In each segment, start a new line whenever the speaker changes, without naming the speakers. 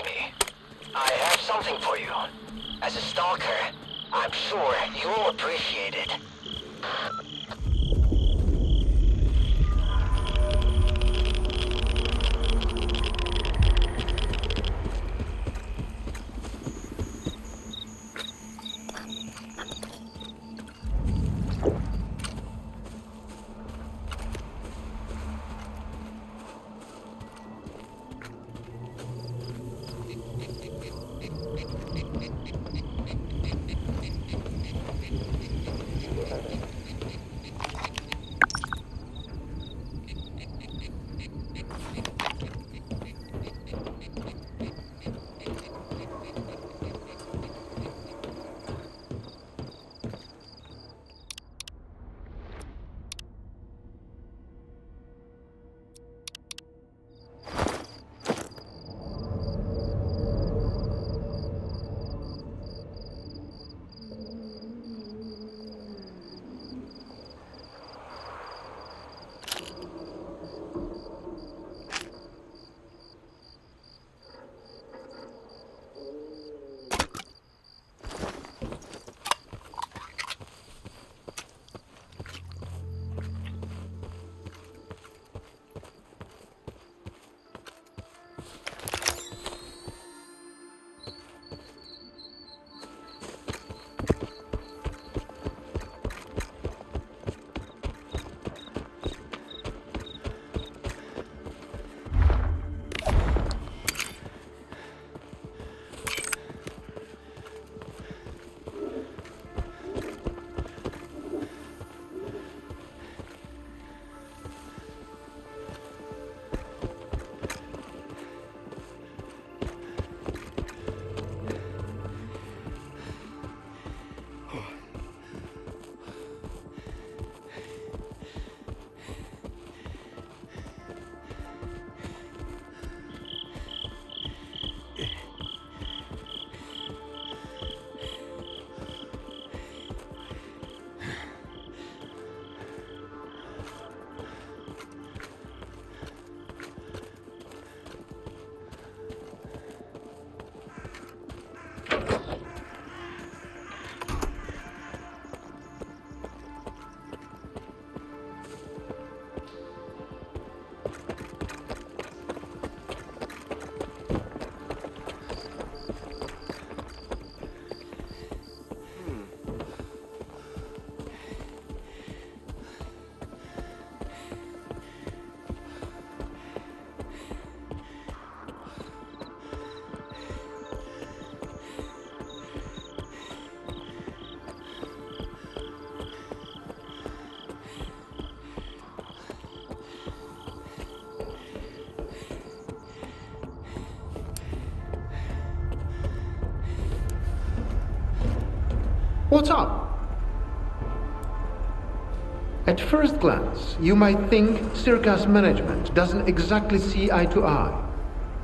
me. I have something for you. As a stalker, I'm sure you'll appreciate it.
What's up? At first glance, you might think S.T.A.L.K.E.R's management doesn't exactly see eye to eye.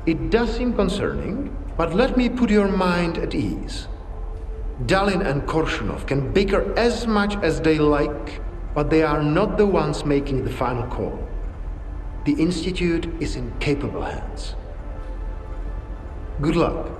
It does seem concerning, but let me put your mind at ease. Dalin and Korshunov can bicker as much as they like, but they are not the ones making the final call. The Institute is in capable hands. Good luck.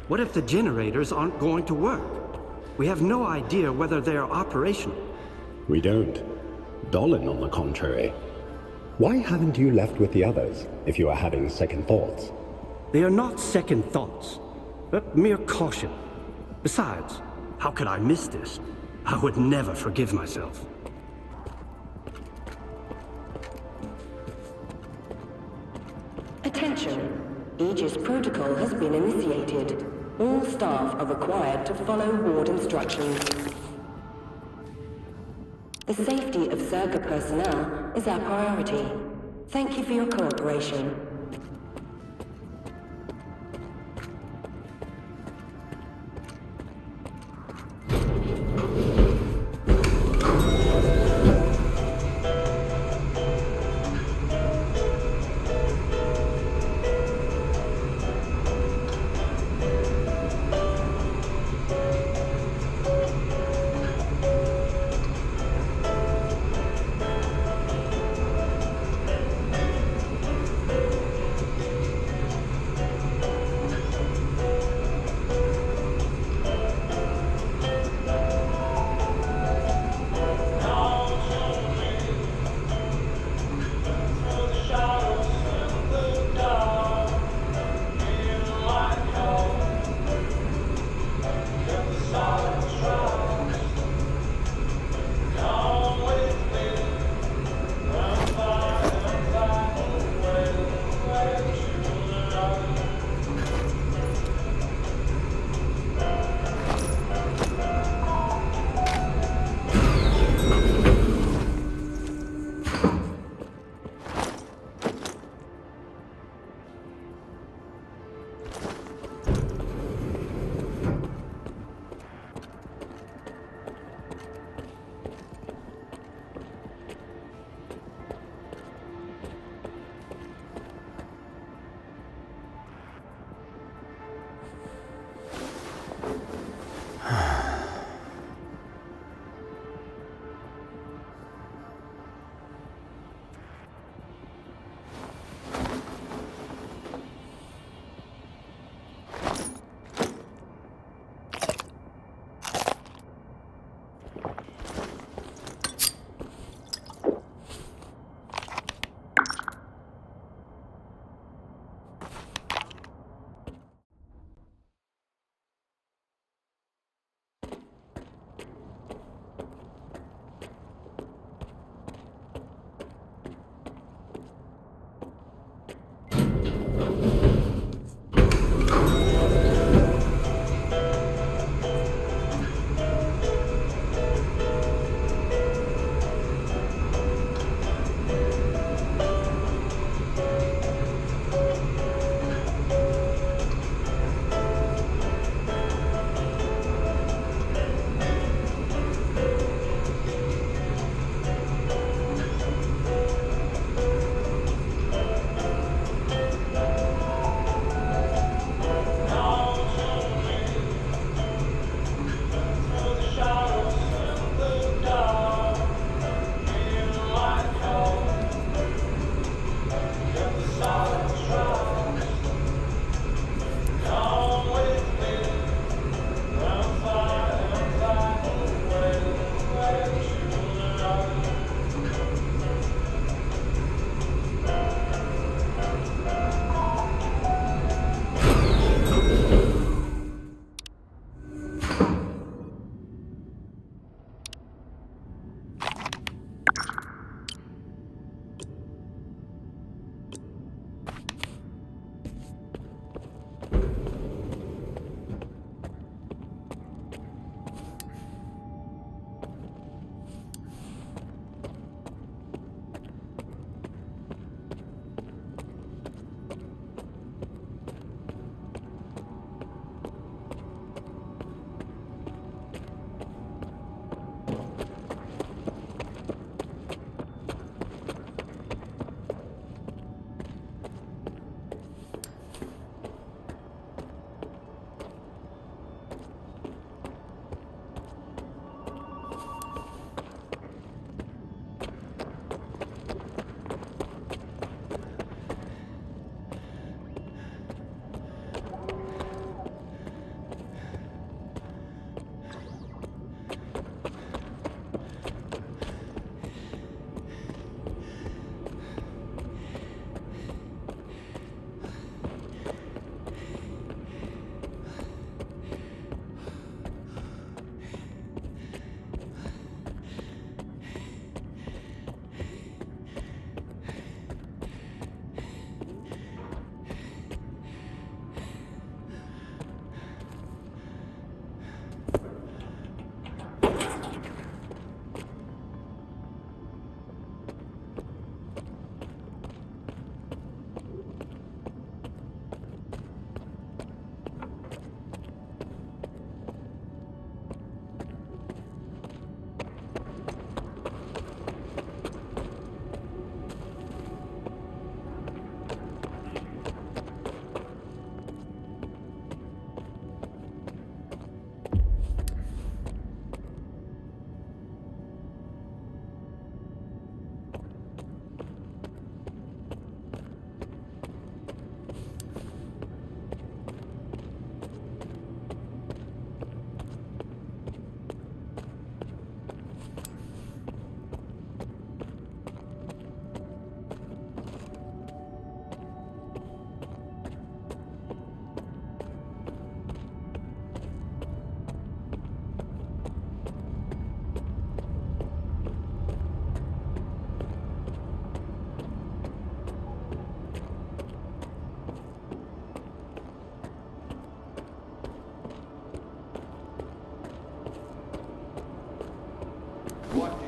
What if the generators aren't going to work? We have no idea whether they are operational.
We don't. Dolan, on the contrary. Why haven't you left with the others, if you are having second thoughts?
They are not second thoughts. Mere caution. Besides, how could I miss this? I would never forgive myself.
Attention. Aegis protocol has been initiated. All staff are required to follow ward instructions. The safety of S.T.A.L.K.E.R personnel is our priority. Thank you for your cooperation.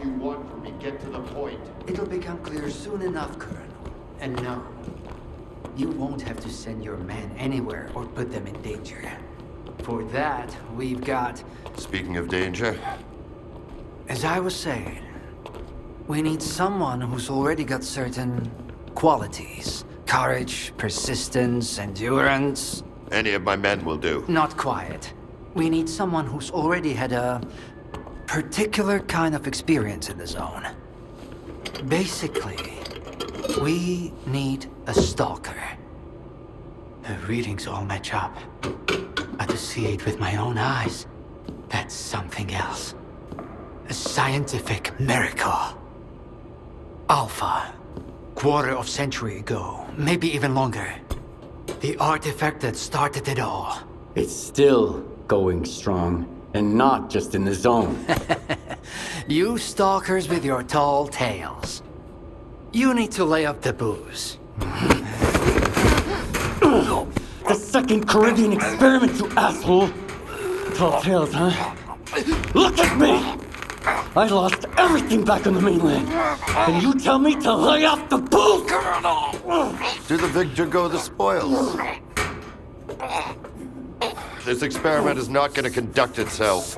you want from me? Get to the point.
It'll become clear soon enough, Colonel. And no, you won't have to send your men anywhere or put them in danger. For that, we've got...
Speaking of danger,
As I was saying, we need someone who's already got certain qualities. Courage, persistence, endurance.
any of my men will do.
Not quiet. We need someone who's already had a particular kind of experience in the zone. Basically, we need a stalker. The readings all match up. But to see it with my own eyes, that's something else. A scientific miracle. Alpha. Quarter of century ago, maybe even longer. The artifact that started it all.
It's still going strong, and not just in the zone.
You stalkers with your tall tales. You need to lay up the booze.
The second Caribbean experiment, you asshole! Tall tales, huh? Look at me! I lost everything back on the mainland. And you tell me to lay off the booze?
To the victor go the spoils. This experiment is not going to conduct itself.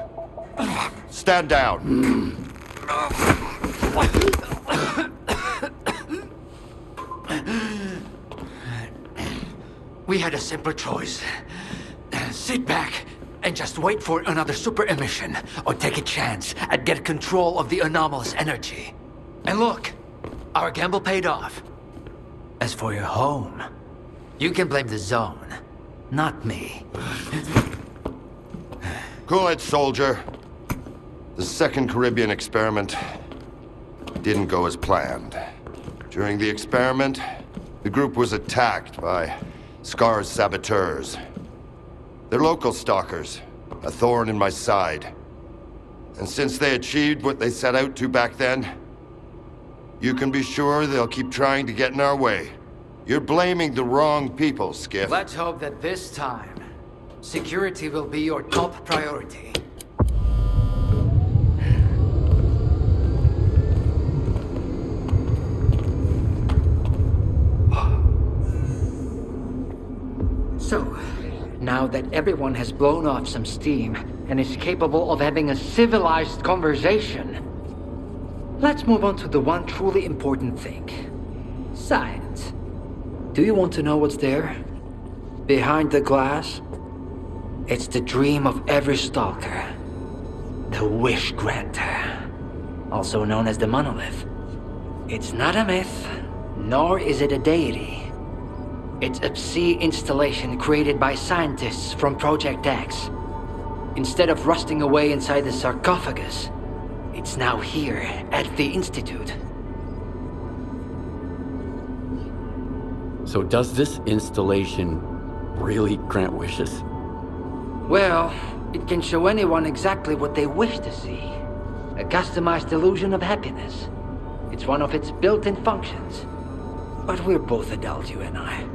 Stand down.
We had a simple choice. Sit back and just wait for another super emission, or take a chance at get control of the anomalous energy. And look, our gamble paid off. As for your home, you can blame the zone, not me.
Cool it, soldier. The second Caribbean experiment didn't go as planned. During the experiment, the group was attacked by S.T.A.L.K.E.R's saboteurs. They're local stalkers, a thorn in my side. And since they achieved what they set out to back then, you can be sure they'll keep trying to get in our way. You're blaming the wrong people, Skiff.
Let's hope that this time, security will be your top priority. So, now that everyone has blown off some steam and is capable of having a civilized conversation, let's move on to the one truly important thing. Science. Do you want to know what's there? Behind the glass? It's the dream of every stalker. The wish granter. Also known as the monolith. It's not a myth, nor is it a deity. It's a sea installation created by scientists from Project X. Instead of rusting away inside the sarcophagus, it's now here at the Institute.
So does this installation really grant wishes?
Well, it can show anyone exactly what they wish to see. A customized illusion of happiness. It's one of its built-in functions. But we're both adults, you and I.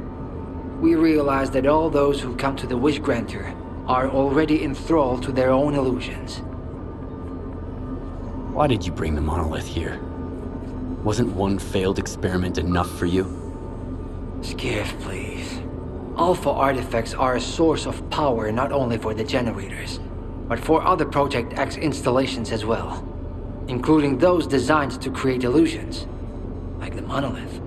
We realize that all those who come to the Wish Granter are already enthralled to their own illusions.
Why did you bring the monolith here? Wasn't one failed experiment enough for you?
Skiff, please. Alpha artifacts are a source of power not only for the generators, but for other Project X installations as well, including those designed to create illusions, like the monolith.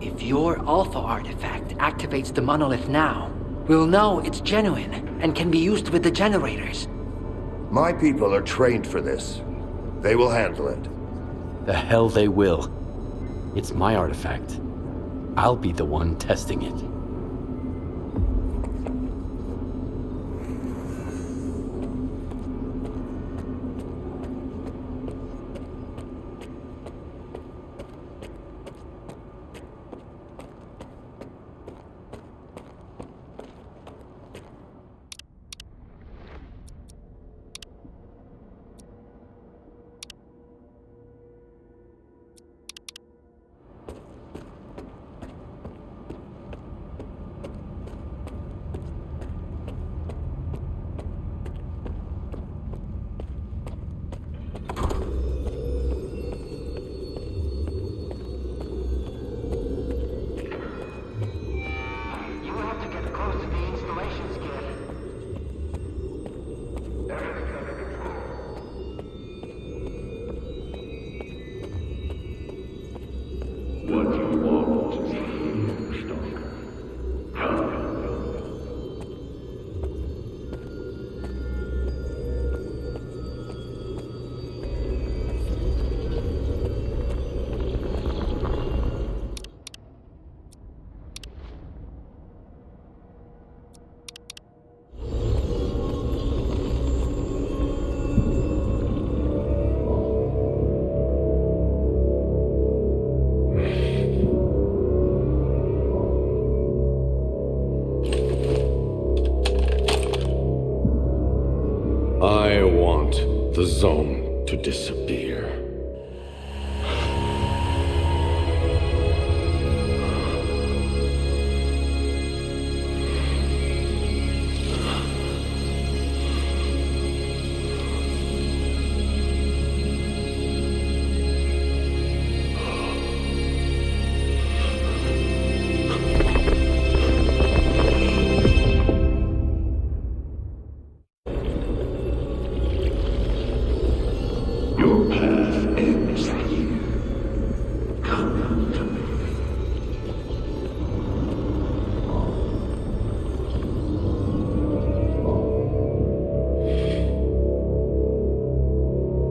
If your Alpha artifact activates the monolith now, we'll know it's genuine and can be used with the generators.
My people are trained for this. They will handle it.
The hell they will. It's my artifact. I'll be the one testing it.
I want the zone to disappear.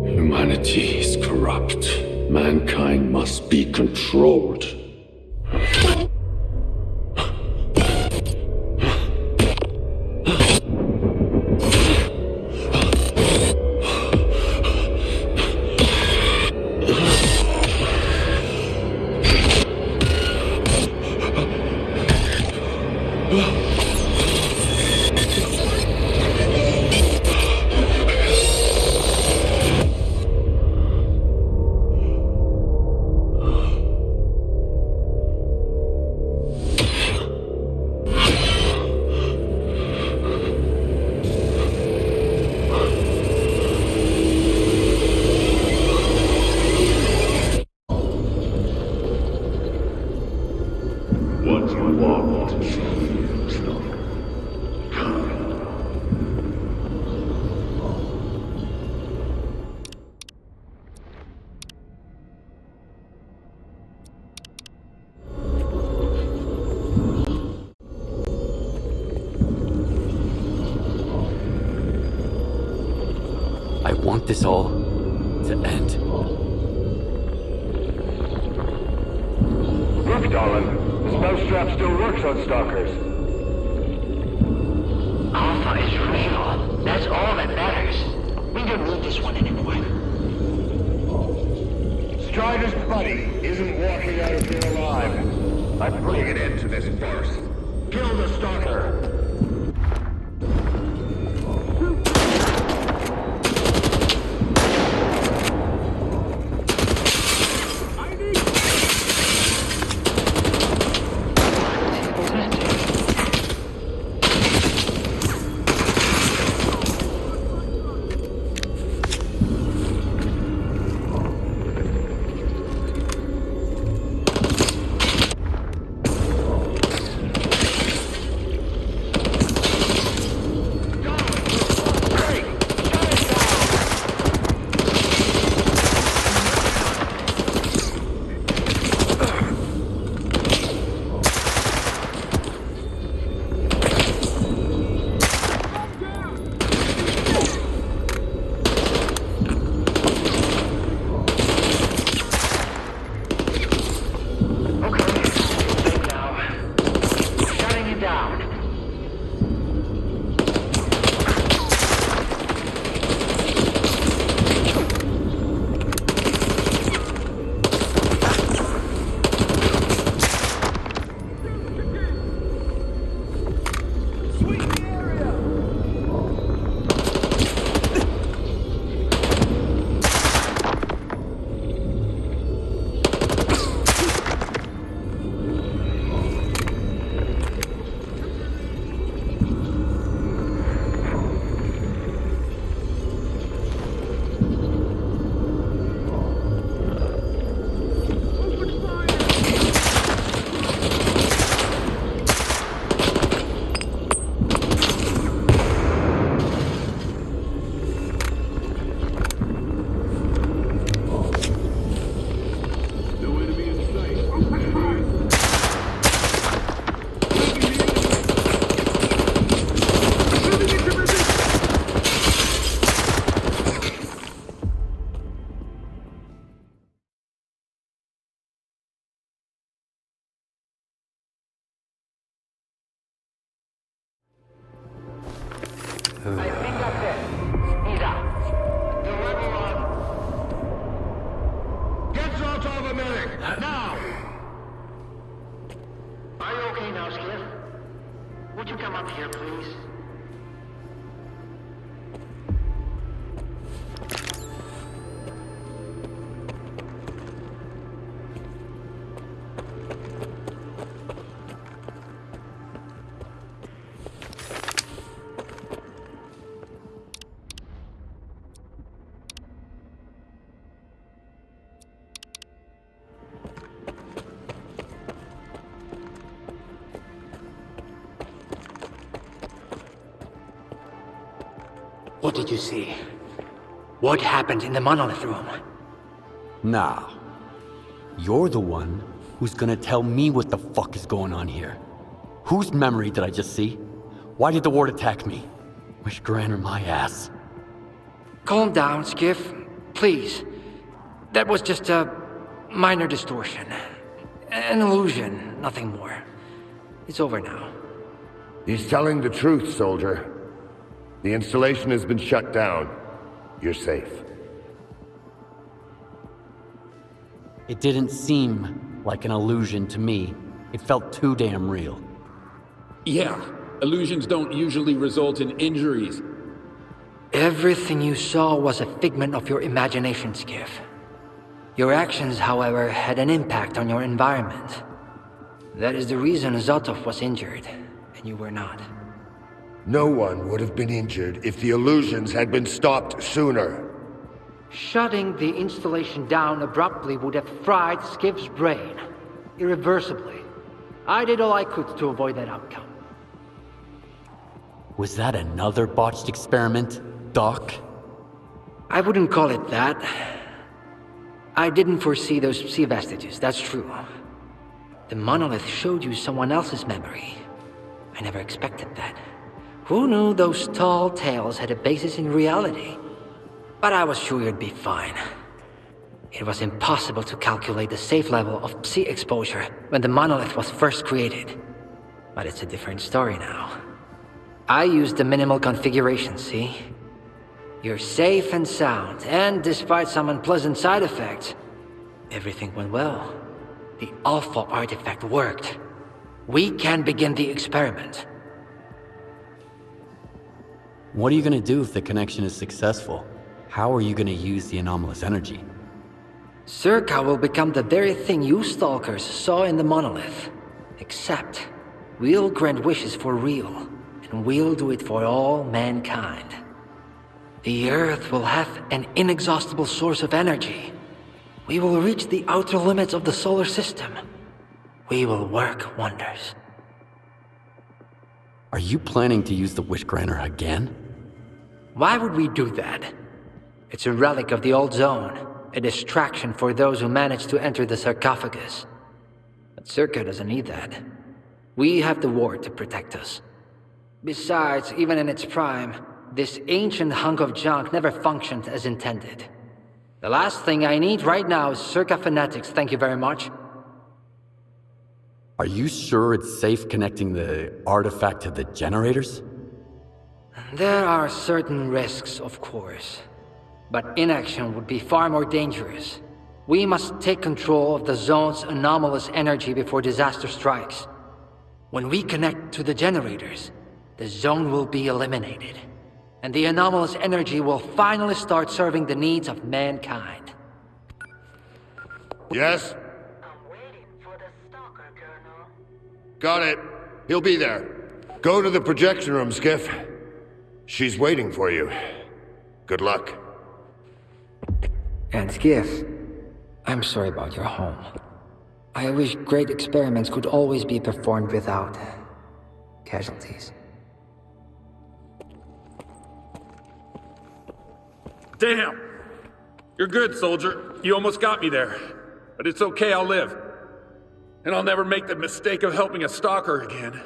Humanity is corrupt. Mankind must be controlled.
I want this all to end.
Look, darling. The mousetrap still works on stalkers. Alpha is real. That's all that matters. We don't need this one anymore. Strider's buddy isn't walking out of here alive. I'm putting an end to this farce. Kill the stalker. I think that's it. He's out. The level up. Get salt off a medic! Now! Are you okay now, Skip? Would you come up here, please?
What did you see? What happened in the monolith room?
Nah. You're the one who's gonna tell me what the fuck is going on here. Whose memory did I just see? Why did the ward attack me? Wish Granner my ass.
Calm down, Skiff. Please. That was just a minor distortion. An illusion, nothing more. It's over now.
He's telling the truth, soldier. The installation has been shut down. You're safe.
It didn't seem like an illusion to me. It felt too damn real.
Yeah, illusions don't usually result in injuries.
Everything you saw was a figment of your imagination, Skiff. Your actions, however, had an impact on your environment. That is the reason Zotov was injured, and you were not.
No one would have been injured if the illusions had been stopped sooner.
Shutting the installation down abruptly would have fried Skiff's brain. Irreversibly. I did all I could to avoid that outcome.
Was that another botched experiment, Doc?
I wouldn't call it that. I didn't foresee those sea vestiges, that's true. The monolith showed you someone else's memory. I never expected that. Who knew those tall tales had a basis in reality? But I was sure you'd be fine. It was impossible to calculate the safe level of psi exposure when the monolith was first created. But it's a different story now. I used the minimal configuration, see? You're safe and sound, and despite some unpleasant side effects, everything went well. The Alpha artifact worked. We can begin the experiment.
What are you gonna do if the connection is successful? How are you gonna use the anomalous energy?
S.T.A.L.K.E.R will become the very thing you stalkers saw in the monolith. Except, we'll grant wishes for real, and we'll do it for all mankind. The Earth will have an inexhaustible source of energy. We will reach the outer limits of the solar system. We will work wonders.
Are you planning to use the Wish Granter again?
Why would we do that? It's a relic of the old zone, a distraction for those who manage to enter the sarcophagus. But S.T.A.L.K.E.R doesn't need that. We have the ward to protect us. Besides, even in its prime, this ancient hunk of junk never functioned as intended. The last thing I need right now is S.T.A.L.K.E.R fanatics, thank you very much.
Are you sure it's safe connecting the artifact to the generators?
There are certain risks, of course. But inaction would be far more dangerous. We must take control of the zone's anomalous energy before disaster strikes. When we connect to the generators, the zone will be eliminated. And the anomalous energy will finally start serving the needs of mankind.
Yes?
I'm waiting for the stalker, Colonel.
Got it. He'll be there. Go to the projection room, Skiff. She's waiting for you. Good luck.
And Skiff, I'm sorry about your home. I wish great experiments could always be performed without casualties.
Damn! You're good, soldier. You almost got me there. But it's okay, I'll live. And I'll never make the mistake of helping a stalker again.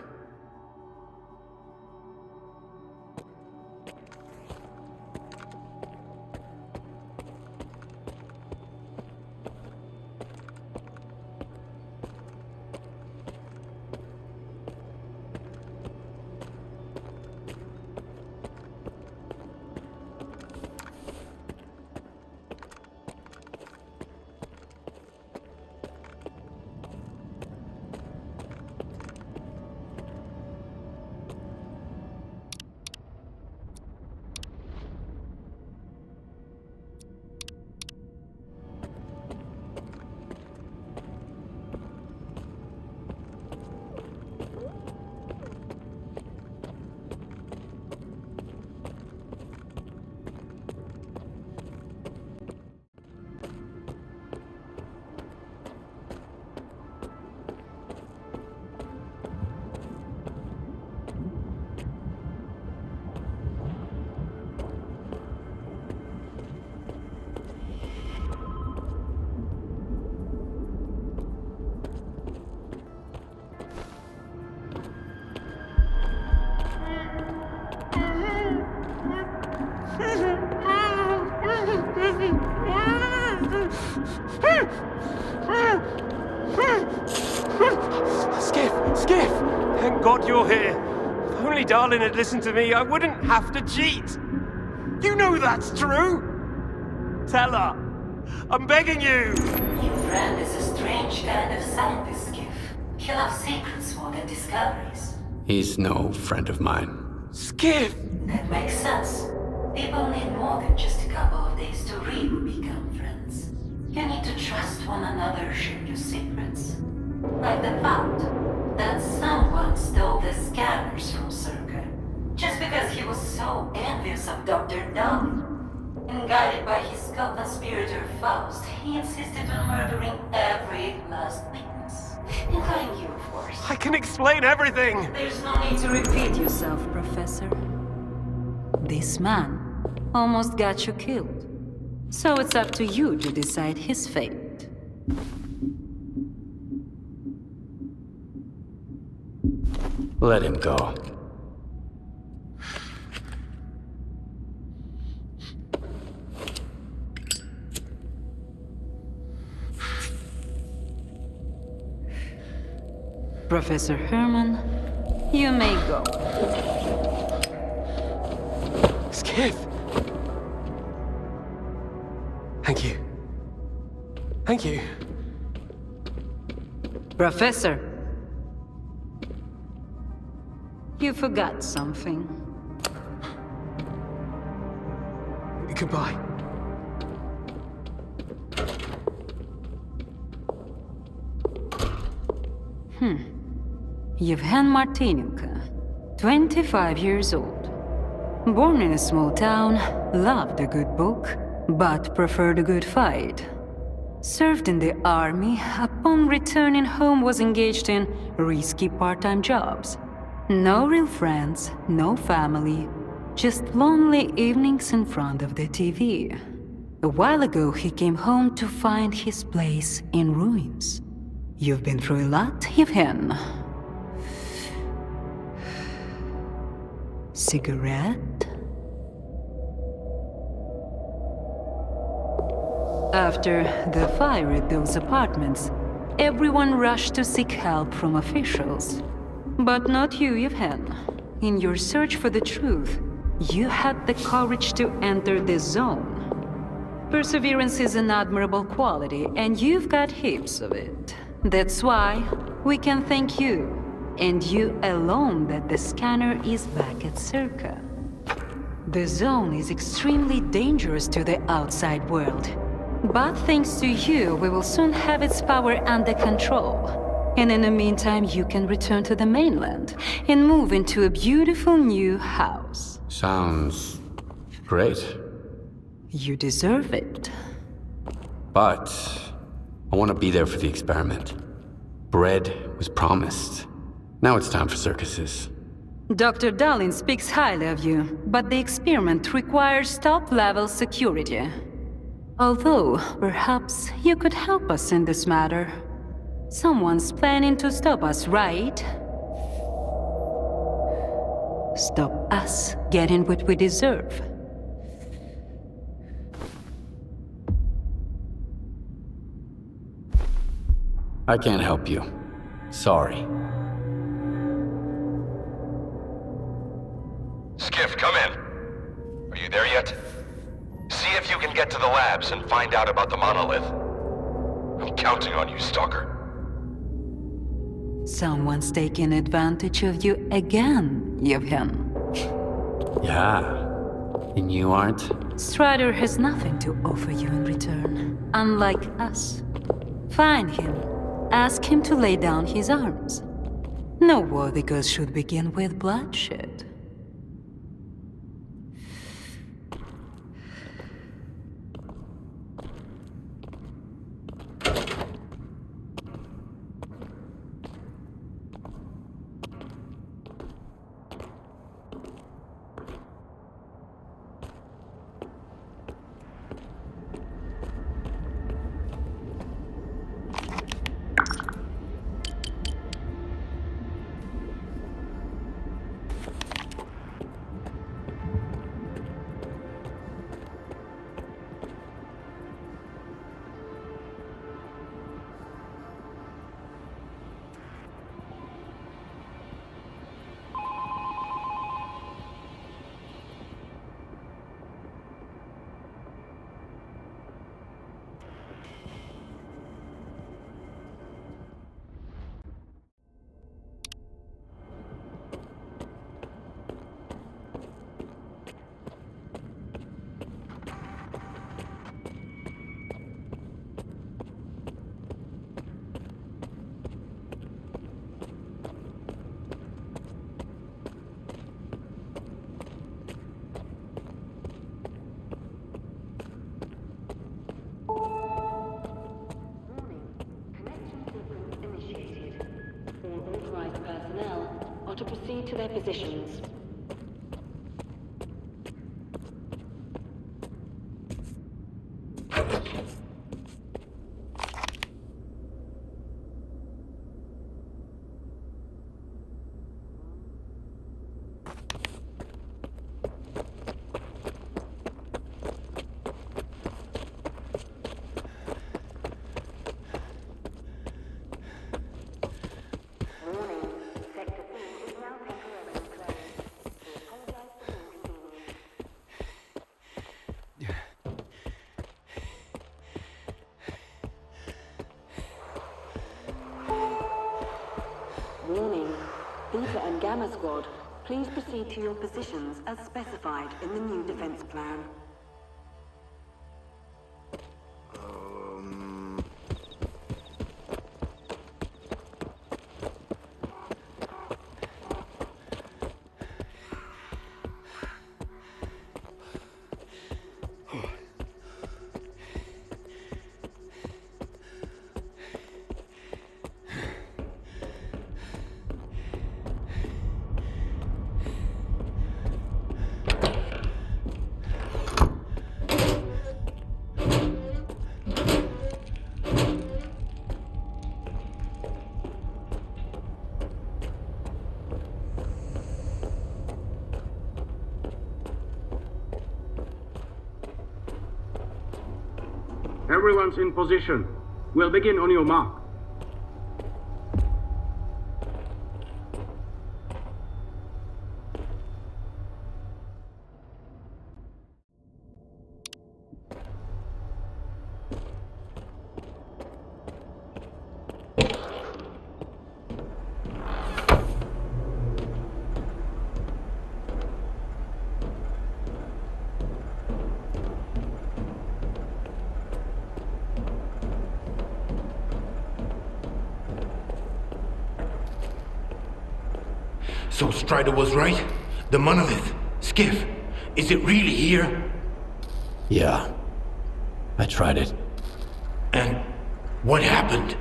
Skiff! Thank God you're here. If only Darlin had listened to me, I wouldn't have to cheat. You know that's true! Tell her. I'm begging you!
Your friend is a strange kind of scientist, Skiff. He loves secrets more than discoveries.
He's no friend of mine.
Skiff!
That makes sense. People need more than just a couple of days to really become friends. You need to trust one another, share your secrets. Like the fact that someone stole the scanners from S.T.A.L.K.E.R. just because he was so envious of Dr. Dahl. And guided by his co-conspirator Faust, he insisted on murdering every last witness. Including you, of course.
I can explain everything!
There's no need to repeat yourself, Professor. This man almost got you killed. So it's up to you to decide his fate.
Let him go.
Professor Herman, you may go.
Skiff! Thank you. Thank you.
Professor! You forgot something.
Goodbye.
Yevhen Martinenko, 25 years old. Born in a small town, loved a good book, but preferred a good fight. Served in the army, upon returning home was engaged in risky part-time jobs. No real friends, no family, just lonely evenings in front of the TV. A while ago he came home to find his place in ruins. You've been through a lot, Yevhen. Cigarette? After the fire at those apartments, everyone rushed to seek help from officials. But not you, Yevhen. In your search for the truth, you had the courage to enter the zone. Perseverance is an admirable quality, and you've got heaps of it. That's why we can thank you, and you alone, that the scanner is back at S.T.A.L.K.E.R. The zone is extremely dangerous to the outside world. But thanks to you, we will soon have its power under control. And in the meantime, you can return to the mainland and move into a beautiful new house.
Sounds great.
You deserve it.
But I want to be there for the experiment. Bread was promised. Now it's time for circuses.
Dr. Darlin speaks highly of you, but the experiment requires top-level security. Although, perhaps you could help us in this matter. Someone's planning to stop us, right? Stop us getting what we deserve.
I can't help you. Sorry.
Skiff, come in. Are you there yet? See if you can get to the labs and find out about the monolith. I'm counting on you, Stalker.
Someone's taking advantage of you again, Yevhen.
Yeah. And you aren't?
Strider has nothing to offer you in return, unlike us. Find him. Ask him to lay down his arms. No worthy cause should begin with bloodshed.
to their positions. Warning, Beta and Gamma Squad, please proceed to your positions as specified in the new defense plan.
Everyone's in position. We'll begin on your mark.
So Strider was right? The monolith, Skiff, is it really here?
Yeah. I tried it.
And what happened?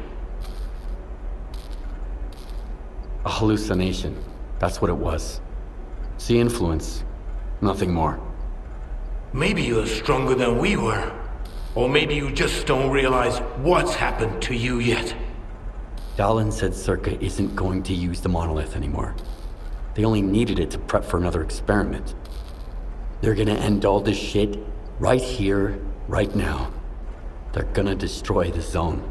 A hallucination. That's what it was. Sea influence. Nothing more.
Maybe you're stronger than we were. Or maybe you just don't realize what's happened to you yet.
Dallin said S.T.A.L.K.E.R isn't going to use the monolith anymore. They only needed it to prep for another experiment. They're gonna end all this shit right here, right now. They're gonna destroy the zone.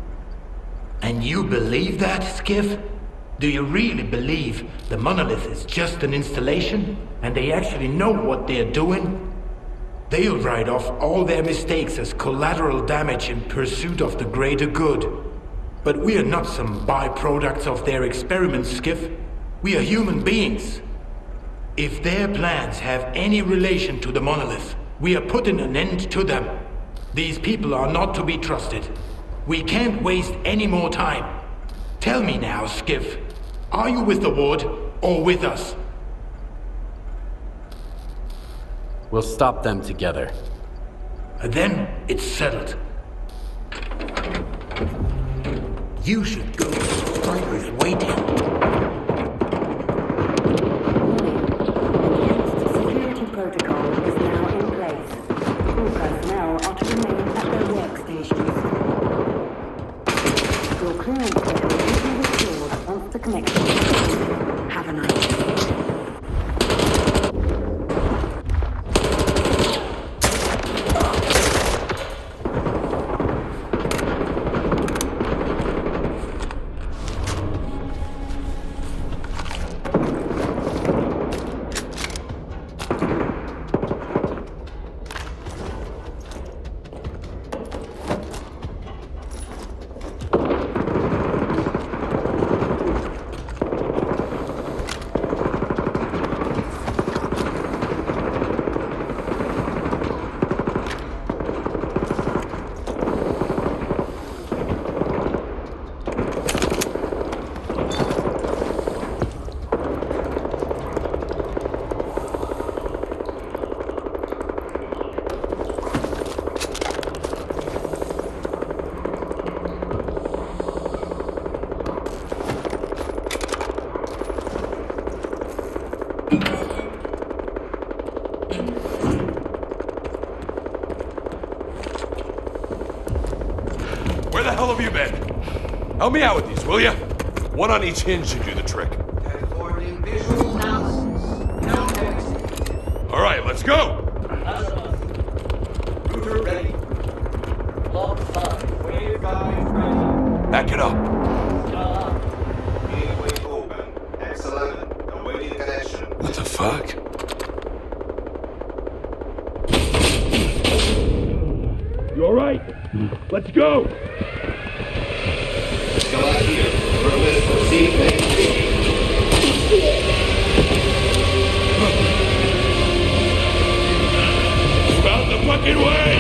And you believe that, Skiff? Do you really believe the monolith is just an installation and they actually know what they're doing? They'll write off all their mistakes as collateral damage in pursuit of the greater good. But we are not some byproducts of their experiments, Skiff. We are human beings. If their plans have any relation to the monolith, we are putting an end to them. These people are not to be trusted. We can't waste any more time. Tell me now, Skiff, are you with the Ward or with us?
We'll stop them together.
Then it's settled. You should go. Strider's waiting.
Protocol is now in place. All personnel are to remain at their workstations. Your clearance level will be restored once the connection is complete. Have a nice day.
hell have you been? Help me out with these, will ya? One on each hinge should do the trick.
Performing visual analysis. No text.
Alright, let's go!
Router ready. Lock 5. Waveguide ready.
Back it up.
Gateway open. X11. Awaiting connection.
What the fuck? You alright? Let's go! Out the fucking way!